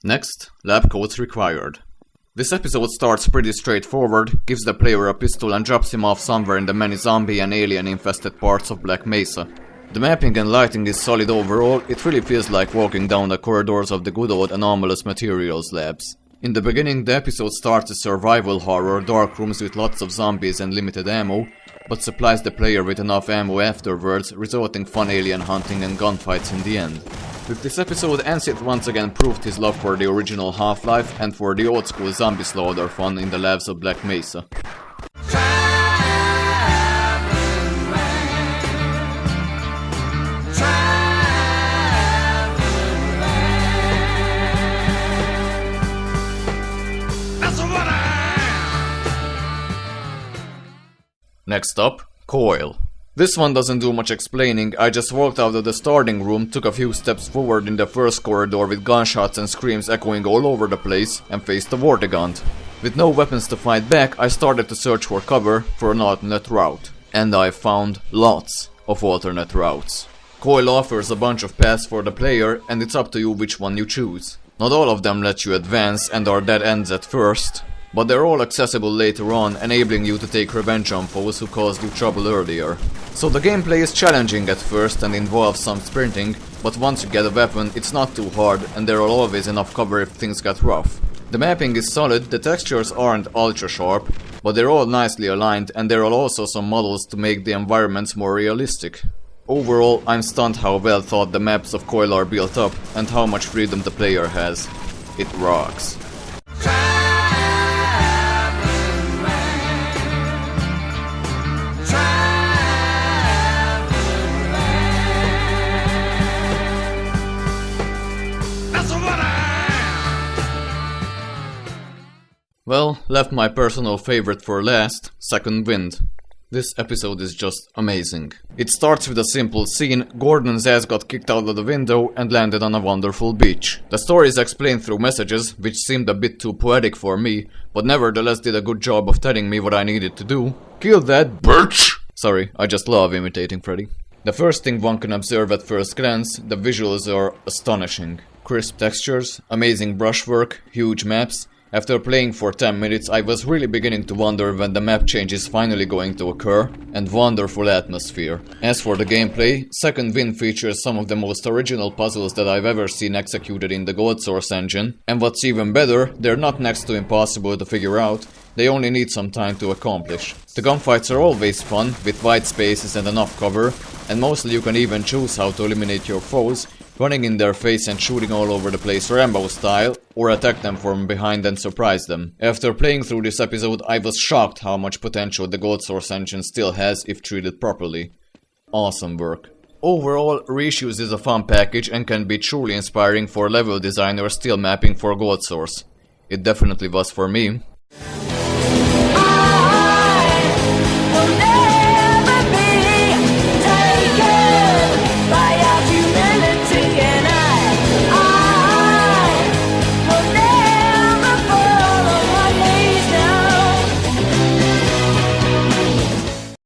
Next, lab coats required. This episode starts pretty straightforward, gives the player a pistol and drops him off somewhere in the many zombie and alien infested parts of Black Mesa. The mapping and lighting is solid overall, it really feels like walking down the corridors of the good old anomalous materials labs. In the beginning the episode starts as survival horror, dark rooms with lots of zombies and limited ammo, but supplies the player with enough ammo afterwards, resulting fun alien hunting and gunfights in the end. With this episode, Ansith once again proved his love for the original Half-Life and for the old school zombie slaughter fun in the labs of Black Mesa. Next up, Coil. This one doesn't do much explaining, I just walked out of the starting room, took a few steps forward in the first corridor with gunshots and screams echoing all over the place, and faced the Vortigaunt. With no weapons to fight back, I started to search for cover for an alternate route. And I found lots of alternate routes. Coil offers a bunch of paths for the player, and it's up to you which one you choose. Not all of them let you advance and are dead ends at first, but they're all accessible later on, enabling you to take revenge on foes who caused you trouble earlier. So the gameplay is challenging at first and involves some sprinting, but once you get a weapon it's not too hard and there are always enough cover if things get rough. The mapping is solid, the textures aren't ultra sharp, but they're all nicely aligned and there are also some models to make the environments more realistic. Overall, I'm stunned how well thought the maps of Coil are built up and how much freedom the player has. It rocks. Well, left my personal favorite for last, Second Wind. This episode is just amazing. It starts with a simple scene, Gordon's ass got kicked out of the window and landed on a wonderful beach. The story is explained through messages, which seemed a bit too poetic for me, but nevertheless did a good job of telling me what I needed to do. Kill that bitch! Sorry, I just love imitating Freddy. The first thing one can observe at first glance, the visuals are astonishing. Crisp textures, amazing brushwork, huge maps. After playing for 10 minutes, I was really beginning to wonder when the map change is finally going to occur, and wonderful atmosphere. As for the gameplay, Second Wind features some of the most original puzzles that I've ever seen executed in the Gold Source engine, and what's even better, they're not next to impossible to figure out, they only need some time to accomplish. The gunfights are always fun, with wide spaces and enough cover, and mostly you can even choose how to eliminate your foes, running in their face and shooting all over the place Rambo style, or attack them from behind and surprise them. After playing through this episode, I was shocked how much potential the Gold Source engine still has if treated properly. Awesome work. Overall, Reissues is a fun package and can be truly inspiring for level designers still mapping for Gold Source. It definitely was for me.